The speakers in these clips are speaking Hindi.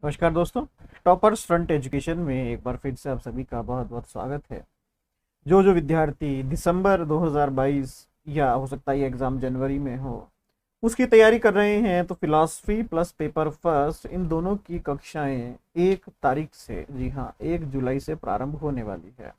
नमस्कार दोस्तों। टॉपर्स फ्रंट एजुकेशन में एक बार फिर से आप सभी का बहुत बहुत स्वागत है। जो विद्यार्थी दिसंबर 2022 या हो सकता है ये एग्ज़ाम जनवरी में हो, उसकी तैयारी कर रहे हैं, तो philosophy plus paper first in दोनों की कक्षाएं 1 तारीख से, जी हाँ, 1 जुलाई से प्रारंभ होने वाली है।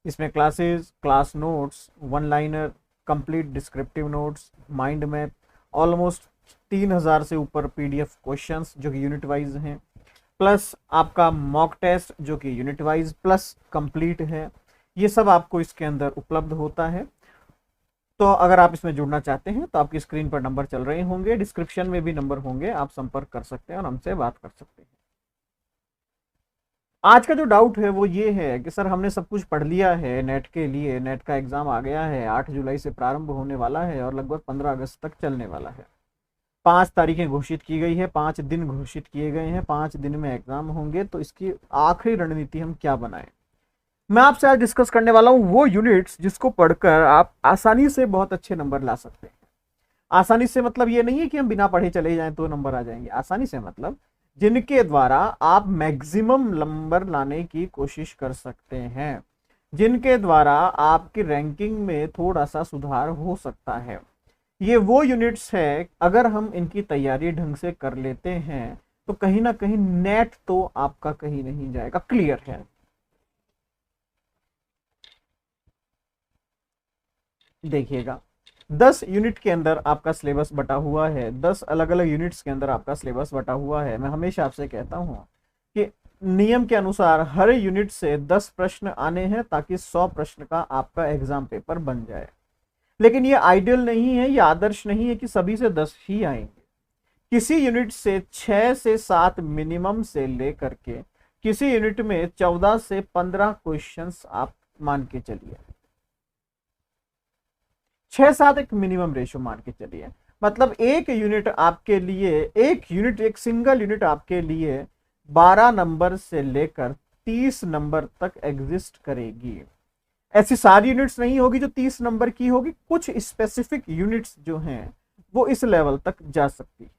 इसमें classes, class notes, one liner, complete descriptive notes, mind map, almost 3000 से ऊपर पीडीएफ क्वेश्चंस जो कि यूनिट वाइज हैं, प्लस आपका मॉक टेस्ट जो कि यूनिट वाइज प्लस कंप्लीट है। ये सब आपको इसके अंदर उपलब्ध होता है। तो अगर आप इसमें जुड़ना चाहते हैं तो आपकी स्क्रीन पर नंबर चल रहे होंगे, डिस्क्रिप्शन में भी नंबर होंगे, आप संपर्क कर सकते हैं और हमसे बात कर सकते हैं। आज का जो डाउट है वो ये है कि सर हमने सब कुछ पढ़ लिया है नेट के लिए, नेट का एग्जाम आ गया है, 8 जुलाई से प्रारंभ होने वाला है और लगभग 15 अगस्त तक चलने वाला है। 5 तारीखें घोषित की गई है, 5 दिन घोषित किए गए हैं, 5 दिन में एग्जाम होंगे, तो इसकी आखिरी रणनीति हम क्या बनाएं। मैं आपसे आज डिस्कस करने वाला हूं वो यूनिट्स जिसको पढ़कर आप आसानी से बहुत अच्छे नंबर ला सकते हैं। आसानी से मतलब ये नहीं है कि हम बिना पढ़े चले जाएं तो नंबर आ जाएंगे। आसानी से मतलब जिनके द्वारा आप मैक्सिमम नंबर लाने की कोशिश कर सकते हैं, जिनके द्वारा आपकी रैंकिंग में थोड़ा सा सुधार हो सकता है। ये वो यूनिट्स है, अगर हम इनकी तैयारी ढंग से कर लेते हैं तो कहीं ना कहीं नेट तो आपका कहीं नहीं जाएगा, क्लियर है। देखिएगा, 10 यूनिट के अंदर आपका सिलेबस बटा हुआ है, 10 अलग अलग यूनिट्स के अंदर आपका सिलेबस बटा हुआ है। मैं हमेशा आपसे कहता हूं कि नियम के अनुसार हर यूनिट से 10 प्रश्न आने हैं ताकि 100 प्रश्न का आपका एग्जाम पेपर बन जाए। लेकिन ये आइडियल नहीं है, ये आदर्श नहीं है कि सभी से 10 ही आएंगे। किसी यूनिट से 6 से 7 मिनिमम से लेकर के किसी यूनिट में 14 से 15 क्वेश्चंस आप मान के चलिए। 6-7 एक मिनिमम रेशो मान के चलिए। मतलब एक सिंगल यूनिट आपके लिए 12 नंबर से लेकर 30 नंबर तक एग्जिस्ट करेगी। ऐसी सारी यूनिट्स नहीं होगी जो 30 नंबर की होगी, कुछ स्पेसिफिक यूनिट्स जो हैं वो इस लेवल तक जा सकती है।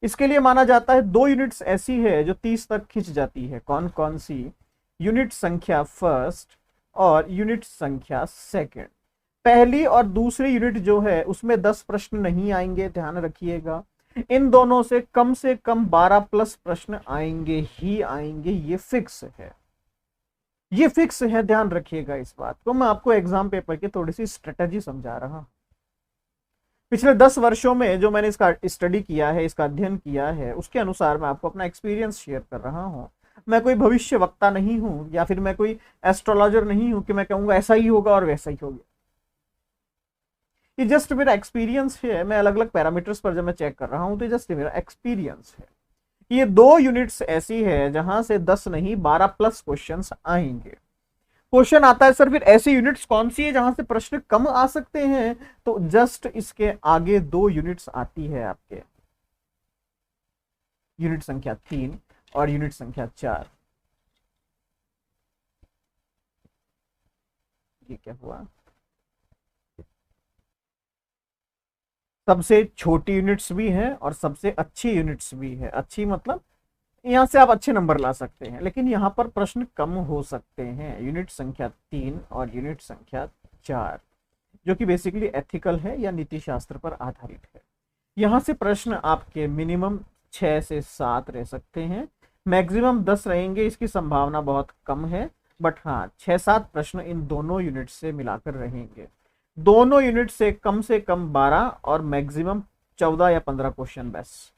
इसके लिए माना जाता है 2 यूनिट्स ऐसी है जो 30 तक खिंच जाती है। कौन कौन सी? यूनिट संख्या फर्स्ट और यूनिट संख्या सेकंड। पहली और दूसरी यूनिट जो है उसमें 10 प्रश्न नहीं आएंगे, ध्यान रखिएगा। इन दोनों से कम 12 प्लस प्रश्न आएंगे ही आएंगे, ये फिक्स है, ये फिक्स है, ध्यान रखिएगा इस बात को। मैं आपको एग्जाम पेपर की थोड़ी सी स्ट्रेटेजी समझा रहा हूं। पिछले 10 वर्षों में जो मैंने इसका स्टडी किया है, इसका अध्ययन किया है, उसके अनुसार मैं आपको अपना एक्सपीरियंस शेयर कर रहा हूं। मैं कोई भविष्य वक्ता नहीं हूं या फिर मैं कोई एस्ट्रोलॉजर नहीं हूं कि मैं कहूंगा ऐसा ही होगा और वैसा ही होगा। ये जस्ट मेरा एक्सपीरियंस है। मैं अलग अलग पैरामीटर्स पर जब मैं चेक कर रहा हूं तो जस्ट मेरा एक्सपीरियंस है। ये 2 यूनिट्स ऐसी है जहां से 10 नहीं 12 प्लस क्वेश्चंस आएंगे। क्वेश्चन आता है सर फिर ऐसी यूनिट्स कौन सी है जहां से प्रश्न कम आ सकते हैं, तो जस्ट इसके आगे 2 यूनिट्स आती है आपके, यूनिट संख्या 3 और यूनिट संख्या 4। ये क्या हुआ? सबसे छोटी यूनिट्स भी हैं और सबसे अच्छी यूनिट्स भी है। अच्छी मतलब यहां से आप अच्छे नंबर ला सकते हैं, लेकिन यहां पर प्रश्न कम हो सकते हैं। यूनिट संख्या 3 और यूनिट संख्या 4 जो कि बेसिकली एथिकल है या नीति शास्त्र पर आधारित है। यहां से प्रश्न आपके मिनिमम 6 से 7 रह सकते हैं, मैक्सिमम 10 रहेंगे, इसकी संभावना बहुत कम है। बट हाँ, 6-7 प्रश्न इन दोनों यूनिट से मिलाकर रहेंगे। दोनों यूनिट से कम 12 और मैक्सिमम 14 या 15 क्वेश्चन बस।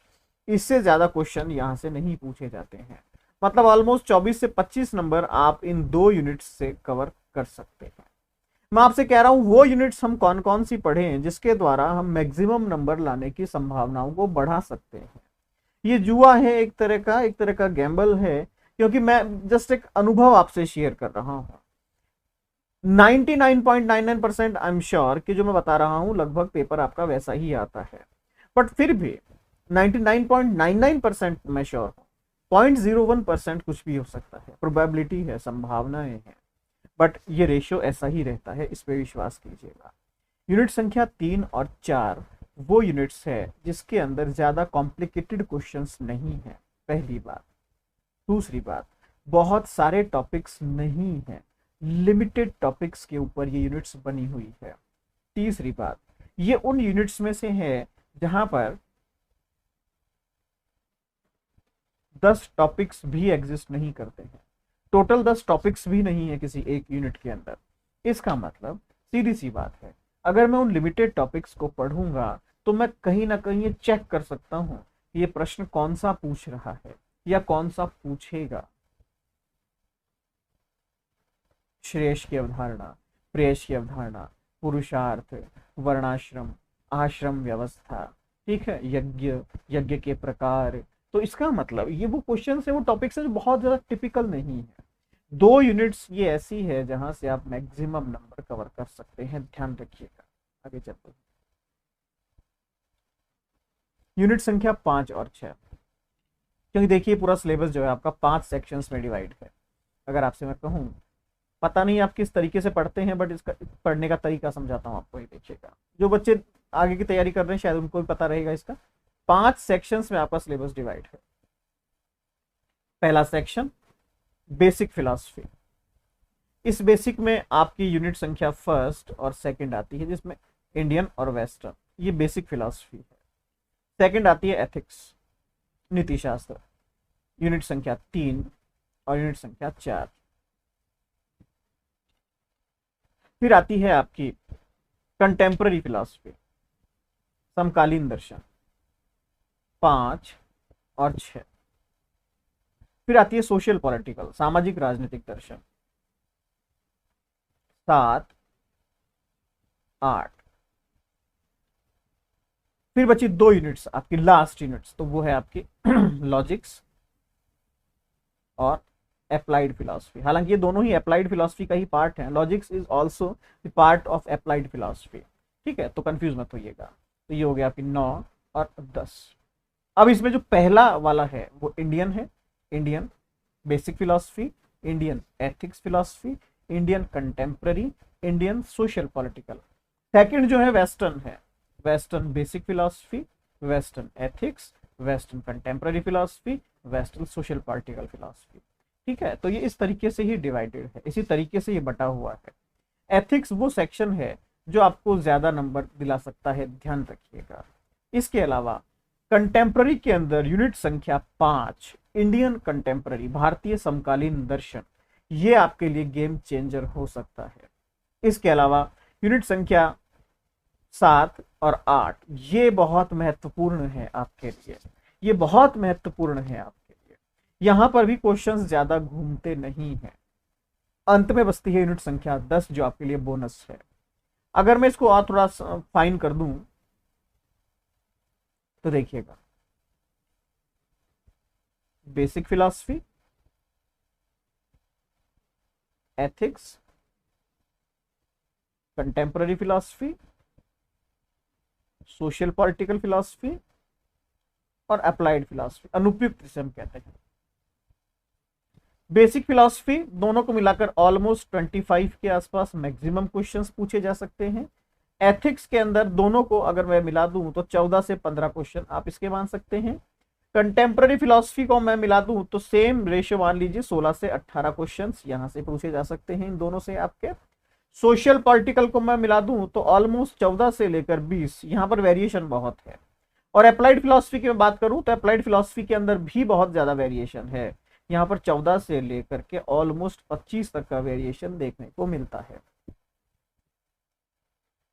इससे ज्यादा क्वेश्चन यहां से नहीं पूछे जाते हैं। मतलब ऑलमोस्ट 24 से 25 नंबर आप इन 2 यूनिट्स से कवर कर सकते हैं। मैं आपसे कह रहा हूं वो यूनिट्स हम कौन कौन सी पढ़े हैं जिसके द्वारा हम मैक्सिमम नंबर लाने की संभावनाओं को बढ़ा सकते हैं। ये जुआ है, एक तरह का गैम्बल है, क्योंकि मैं जस्ट एक अनुभव आपसे शेयर कर रहा हूं। 99.99% आई एम श्योर कि जो मैं बता रहा हूं लगभग पेपर आपका वैसा ही आता है। बट फिर भी 99.99% मैं श्योर हूं, 0.01% कुछ भी हो सकता है, प्रोबेबिलिटी है, संभावनाएं हैं। बट ये रेशियो ऐसा ही रहता है, इस पे विश्वास कीजिएगा। यूनिट संख्या 3 और 4 वो यूनिट्स है जिसके अंदर ज्यादा कॉम्प्लिकेटेड क्वेश्चंस नहीं है, पहली बात। दूसरी बात, बहुत सारे टॉपिक्स नहीं है, लिमिटेड टॉपिक्स के ऊपर ये यूनिट्स बनी हुई है। तीसरी बात, ये उन यूनिट्स में से है जहां पर 10 टॉपिक्स भी एग्जिस्ट नहीं करते हैं, टोटल 10 टॉपिक्स भी नहीं है किसी एक यूनिट के अंदर। इसका मतलब सीधी सी बात है, अगर मैं उन लिमिटेड टॉपिक्स को पढ़ूंगा तो मैं कहीं ना कहीं ये चेक कर सकता हूं कि ये प्रश्न कौन सा पूछ रहा है या कौन सा पूछेगा। श्रेयस की अवधारणा, प्रेयस की अवधारणा, पुरुषार्थ, वर्णाश्रम, आश्रम व्यवस्था, ठीक है, यज्ञ, यज्ञ के प्रकार। तो इसका मतलब ये वो क्वेश्चन है, वो टॉपिक्स है जो बहुत ज्यादा टिपिकल नहीं है। 2 यूनिट्स ये ऐसी है जहां से आप मैक्सिमम नंबर कवर कर सकते हैं, ध्यान रखिएगा। आगे चलते हैं, यूनिट संख्या 5 और 6, क्योंकि देखिए पूरा सिलेबस जो है आपका 5 सेक्शंस में डिवाइड है। अगर आपसे मैं कहूँ, पता नहीं आप किस तरीके से पढ़ते हैं, बट इसका पढ़ने का तरीका समझाता हूँ आपको, ये देखिएगा। जो बच्चे आगे की तैयारी कर रहे हैं शायद उनको भी पता रहेगा इसका। 5 सेक्शंस में आपका सिलेबस डिवाइड है। पहला सेक्शन बेसिक फिलॉसफी। इस बेसिक में आपकी यूनिट संख्या 1 और 2 आती है, जिसमें इंडियन और वेस्टर्न, ये बेसिक फिलॉसफी है। 2 आती है एथिक्स, नीति शास्त्र, यूनिट संख्या 3 और यूनिट संख्या 4। फिर आती है आपकी कंटेम्पररी फिलॉसफी, समकालीन दर्शन, 5 और 6। फिर आती है सोशल पॉलिटिकल, सामाजिक राजनीतिक दर्शन, 7, 8। फिर बची 2 यूनिट्स आपकी लास्ट यूनिट्स, तो वो है आपकी लॉजिक्स और अप्लाइड फिलॉसफी। हालांकि ये दोनों ही अप्लाइड फिलॉसफी का ही पार्ट है, logics is also the part of applied philosophy, ठीक है, तो कंफ्यूज मत होइएगा। तो ये हो गया आपकी 9 और 10। अब इसमें जो पहला वाला है वो इंडियन है, Indian basic philosophy, Indian ethics philosophy, Indian contemporary, Indian social political. Second जो है वेस्टर्न है, western basic philosophy, western ethics, western contemporary philosophy, western social political philosophy, ठीक है। तो ये इस तरीके से ही डिवाइडेड है, इसी तरीके से ये बटा हुआ है। एथिक्स वो सेक्शन है जो आपको ज्यादा नंबर दिला सकता है, ध्यान रखिएगा। इसके अलावा कंटेम्पररी के अंदर यूनिट संख्या 5 इंडियन कंटेम्पररी, भारतीय समकालीन दर्शन, ये आपके लिए गेम चेंजर हो सकता है। इसके अलावा यूनिट संख्या 7 और 8 ये बहुत महत्वपूर्ण है आपके लिए, ये बहुत महत्वपूर्ण है आपके लिए। यहां पर भी क्वेश्चंस ज्यादा घूमते नहीं हैं। अंत में बचती है यूनिट संख्या 10 जो आपके लिए बोनस है। अगर मैं इसको और थोड़ा फाइन कर दूं तो देखिएगा, basic philosophy, ethics, contemporary philosophy, social political philosophy और अप्लाइड फिलॉसफी, अनुपयुक्त जिसे हम कहते हैं। बेसिक फिलॉसफी दोनों को मिलाकर ऑलमोस्ट 25 के आसपास मैक्सिमम क्वेश्चंस पूछे जा सकते हैं। एथिक्स के अंदर दोनों को अगर मैं मिला दूं तो 14 से 15 क्वेश्चन आप इसके मान सकते हैं। कंटेम्पररी फिलॉसफी को मैं मिला दूं तो सेम रेशियो मान लीजिए, 16 से 18 क्वेश्चंस यहां से पूछे जा सकते हैं इन दोनों से आपके। सोशल पॉलिटिकल को मैं मिला दूं तो ऑलमोस्ट 14 से लेकर 20, यहां पर वेरिएशन बहुत है। और अप्लाइड फिलॉसफी की मैं बात करूं तो अप्लाइड फिलॉसफी के अंदर भी बहुत ज्यादा वेरिएशन है, यहाँ पर 14 से लेकर के ऑलमोस्ट 25 तक का वेरिएशन देखने को मिलता है,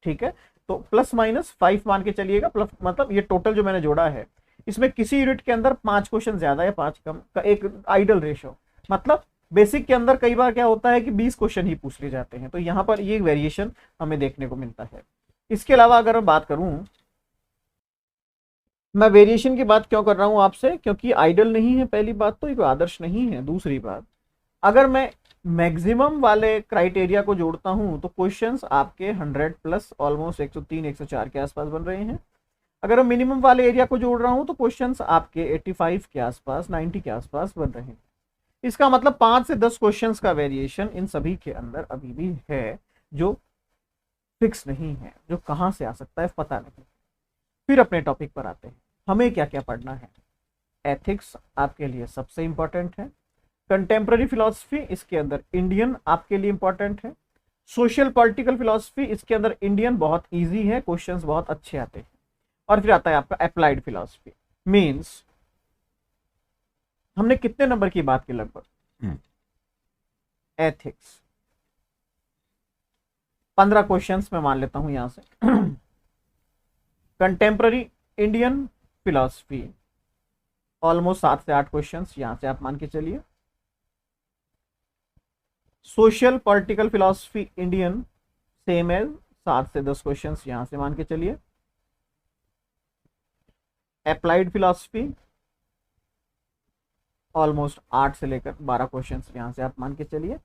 ठीक है। तो प्लस माइनस 5 मान के चलिएगा, प्लस मतलब ये टोटल जो मैंने जोड़ा है इसमें किसी यूनिट के अंदर 5 क्वेश्चन ज्यादा या 5 कम का एक आइडल रेशो, मतलब बेसिक के अंदर कई बार क्या होता है कि 20 क्वेश्चन ही पूछ लिए जाते हैं, तो यहाँ पर ये वेरिएशन हमें देखने को मिलता है। इसके अलावा अगर मैं बात करूं, मैं वेरिएशन की बात क्यों कर रहा हूं आपसे, क्योंकि आइडल नहीं है पहली बात, तो ये कोई आदर्श नहीं है। दूसरी बात, अगर मैं मैक्सिमम वाले क्राइटेरिया को जोड़ता हूं तो क्वेश्चंस आपके 100 प्लस ऑलमोस्ट 103 104 के आसपास बन रहे हैं। अगर मैं मिनिमम वाले एरिया को जोड़ रहा हूं तो क्वेश्चंस आपके 85 के आसपास 90 के आसपास बन रहे हैं। इसका मतलब 5 से 10 क्वेश्चंस का वेरिएशन इन सभी के अंदर अभी भी है, जो फिक्स नहीं है, जो कहां से आ सकता है पता नहीं। फिर अपने टॉपिक पर आते हैं, हमें क्या क्या पढ़ना है। एथिक्स आपके लिए सबसे इंपॉर्टेंट है, कंटेम्प्ररी फिलॉसफी, इसके अंदर इंडियन आपके लिए इंपॉर्टेंट है। सोशल पॉलिटिकल फिलॉसफी, इसके अंदर इंडियन बहुत इजी है, क्वेश्चंस बहुत अच्छे आते हैं। और फिर आता है आपका अप्लाइड फिलॉसफी, मींस हमने कितने नंबर की बात की लगभग, एथिक्स 15 क्वेश्चंस मैं मान लेता हूं यहां से। कंटेम्प्ररी इंडियन फिलॉसफी ऑलमोस्ट 7 से 8 क्वेश्चंस यहां से आप मान के चलिए। Social political philosophy Indian same as 7 से 10 क्वेश्चंस यहां से मान के चलिए। अप्लाइड फिलॉसफी ऑलमोस्ट 8 से लेकर 12 क्वेश्चंस यहां से आप मान के चलिए।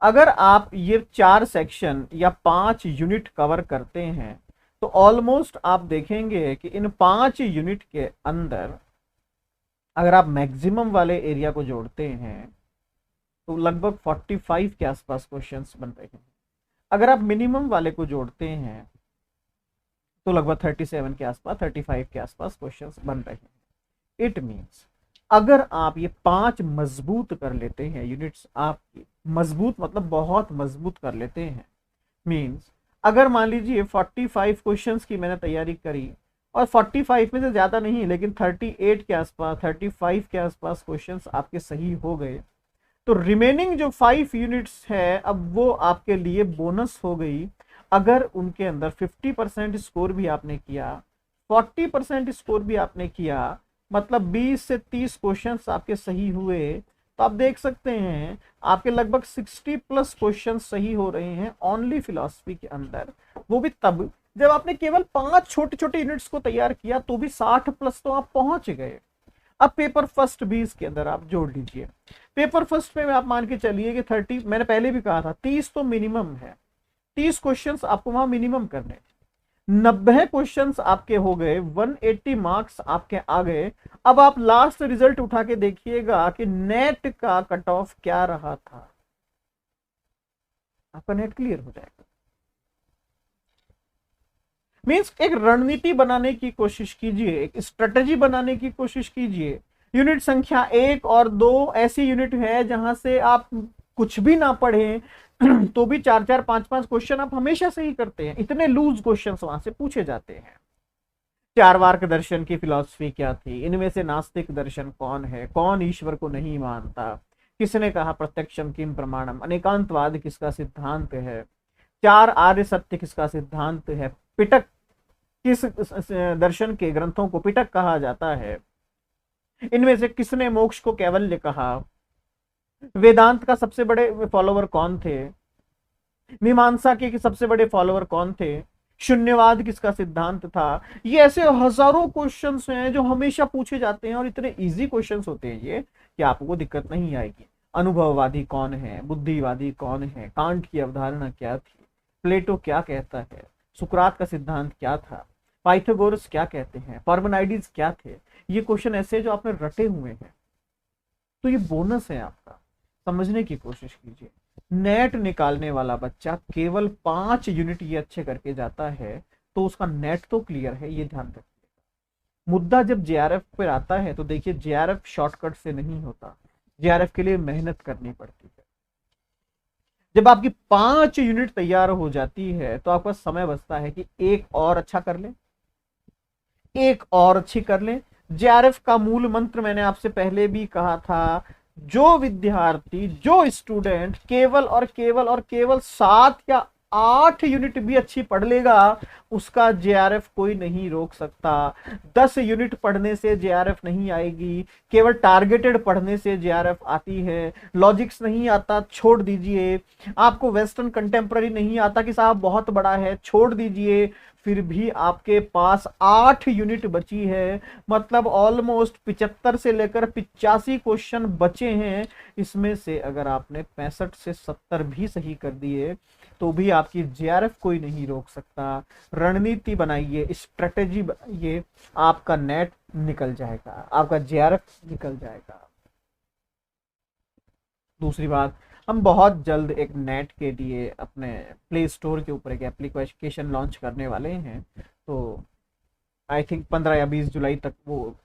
अगर आप ये 4 सेक्शन या 5 यूनिट कवर करते हैं तो ऑलमोस्ट आप देखेंगे कि इन 5 यूनिट के अंदर अगर आप मैक्सिमम वाले एरिया को जोड़ते हैं तो लगभग 45 के आसपास क्वेश्चंस बन रहे हैं। अगर आप मिनिमम वाले को जोड़ते हैं तो लगभग 37 के आसपास, 35 के आसपास क्वेश्चंस बन रहे हैं। इट मींस अगर आप ये 5 मजबूत कर लेते हैं यूनिट्स, आपकी मजबूत मतलब बहुत मजबूत कर लेते हैं, मींस अगर मान लीजिए 45 क्वेश्चंस की मैंने तैयारी करी और 45 में से ज्यादा नहीं लेकिन 38 के आसपास, 35 के आसपास क्वेश्चंस आपके सही हो गए, तो रिमेनिंग जो 5 यूनिट्स है अब वो आपके लिए बोनस हो गई। अगर उनके अंदर 50% स्कोर भी आपने किया, 40% स्कोर भी आपने किया, मतलब 20 से 30 क्वेश्चंस आपके सही हुए, तो आप देख सकते हैं आपके लगभग 60+ क्वेश्चंस सही हो रहे हैं ओनली फिलॉसफी के अंदर। वो भी तब जब आपने केवल 5 छोटे छोटे यूनिट्स को तैयार किया, तो भी 60+ तो आप पहुंच गए। अब पेपर फर्स्ट भी इसके अंदर आप जोड़ लीजिए। पेपर फर्स्ट में आप मान के चलिए कि 30, मैंने पहले भी कहा था 30 तो मिनिमम है, 30 क्वेश्चंस आपको वहां मिनिमम करने, 90 क्वेश्चंस आपके हो गए, 180 मार्क्स आपके आ गए। अब आप लास्ट रिजल्ट उठा के देखिएगा कि नेट का कट ऑफ क्या रहा था, आपका नेट क्लियर हो जाएगा। मींस एक रणनीति बनाने की कोशिश कीजिए, एक स्ट्रेटेजी बनाने की कोशिश कीजिए। यूनिट संख्या 1 और 2 ऐसी यूनिट है जहां से आप कुछ भी ना पढ़ें तो भी 4-4, 5-5 क्वेश्चन आप हमेशा से ही करते हैं। इतने लूज क्वेश्चंस वहां से पूछे जाते हैं। चारवाक दर्शन की फिलॉसफी क्या थी, इनमें से नास्तिक दर्शन कौन है, कौन ईश्वर को नहीं मानता, किसने कहा प्रत्यक्षम किम प्रमाणम, अनेकांतवाद किसका सिद्धांत है, 4 आर्य सत्य किसका सिद्धांत है, पिटक किस दर्शन के ग्रंथों को पिटक कहा जाता है, इनमें से किसने मोक्ष को कैवल्य कहा, वेदांत का सबसे बड़े फॉलोवर कौन थे, मीमांसा के सबसे बड़े फॉलोवर कौन थे, शून्यवाद किसका सिद्धांत था। ये ऐसे हजारों क्वेश्चंस हैं जो हमेशा पूछे जाते हैं और इतने इजी क्वेश्चंस होते हैं ये कि आपको दिक्कत नहीं आएगी। अनुभववादी कौन है, बुद्धिवादी कौन है, कांट की अवधारणा क्या थी, प्लेटो क्या कहता है, सुकरात का सिद्धांत क्या था, पाइथागोरस क्या कहते हैं, पार्मेनाइड्स क्या थे। ये क्वेश्चन ऐसे जो आपने रटे हुए हैं, तो ये बोनस है आपका, समझने की कोशिश कीजिए। नेट निकालने वाला बच्चा केवल 5 यूनिट ये अच्छे करके जाता है तो उसका नेट तो क्लियर है, ये ध्यान रखिए। मुद्दा जब जेआरएफ पर आता है तो देखिए जेआरएफ शॉर्टकट से नहीं होता, जेआरएफ के लिए मेहनत करनी पड़ती है। जब आपकी 5 यूनिट तैयार हो जाती है तो आपका समय बचता है कि एक और अच्छा कर ले, एक और अच्छी कर ले। जेआरएफ का मूल मंत्र मैंने आपसे पहले भी कहा था, जो विद्यार्थी, जो स्टूडेंट केवल और केवल और केवल 7 या 8 यूनिट भी अच्छी पढ़ लेगा उसका जेआरएफ कोई नहीं रोक सकता। 10 यूनिट पढ़ने से जेआरएफ नहीं आएगी, केवल टारगेटेड पढ़ने से जेआरएफ आती है। लॉजिक्स नहीं आता, छोड़ दीजिए। आपको वेस्टर्न कंटेम्प्ररी नहीं आता कि साहब बहुत बड़ा है, छोड़ दीजिए। फिर भी आपके पास 8 यूनिट बची है, मतलब ऑलमोस्ट 75 से लेकर 85 क्वेश्चन बचे हैं। इसमें से अगर आपने 65 से 70 भी सही कर दिए तो भी आपकी जेआरएफ कोई नहीं रोक सकता। रणनीति बनाइए, स्ट्रेटेजी बनाइए, आपका नेट निकल जाएगा, आपका जेआरएफ निकल जाएगा। दूसरी बात, हम बहुत जल्द एक नेट के लिए अपने प्ले स्टोर के ऊपर एक एप्लीकेशन लॉन्च करने वाले हैं, तो आई थिंक 15 या 20 जुलाई तक वो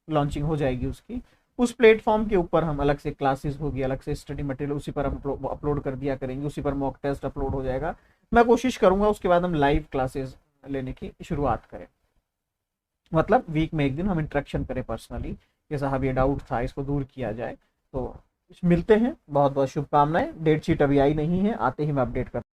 लॉन्चिंग हो जाएगी उसकी। उस प्लेटफॉर्म के ऊपर हम अलग से क्लासेस होगी, अलग से स्टडी मटेरियल उसी पर हम अपलोड कर दिया करेंगे, उसी पर मॉक टेस्ट अपलोड हो जाएगा। मैं कोशिश करूंगा उसके बाद हम लाइव क्लासेस लेने की शुरुआत करें, मतलब वीक में एक दिन हम इंटरेक्शन करें पर्सनली कि साहब ये डाउट था, इसको दूर किया जाए। तो मिलते हैं, बहुत बहुत शुभकामनाएं। डेट शीट अभी आई नहीं है, आते ही मैं अपडेट कर